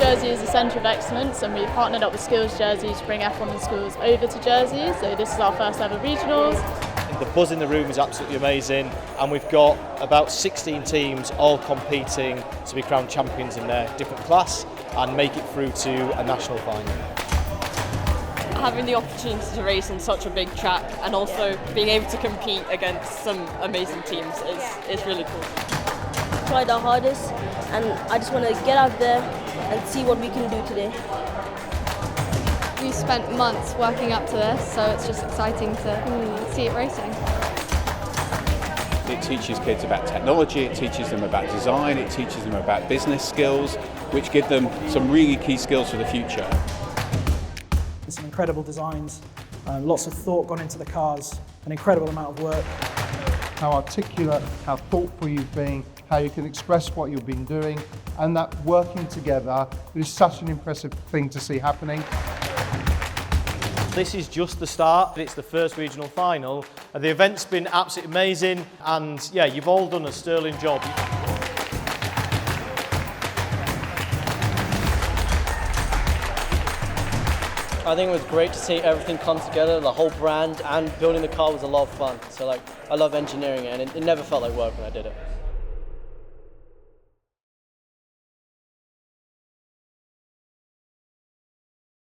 Jersey is a centre of excellence, and we've partnered up with Skills Jersey to bring F1 in schools over to Jersey. So this is our first ever regionals. The buzz in the room is absolutely amazing, and we've got about 16 teams all competing to be crowned champions in their different class and make it through to a national final. Having the opportunity to race on such a big track and also being able to compete against some amazing teams is really cool. Tried our hardest, and I just want to get out there and see what we can do today. We spent months working up to this, so it's just exciting to see it racing. It teaches kids about technology, it teaches them about design, it teaches them about business skills, which give them some really key skills for the future. Some incredible designs, lots of thought gone into the cars, an incredible amount of work. How articulate, how thoughtful you've been, how you can express what you've been doing, and that working together is such an impressive thing to see happening. This is just the start. It's the first regional final. The event's been absolutely amazing, and yeah, you've all done a sterling job. I think it was great to see everything come together, the whole brand, and building the car was a lot of fun. So I love engineering it, and it never felt like work when I did it.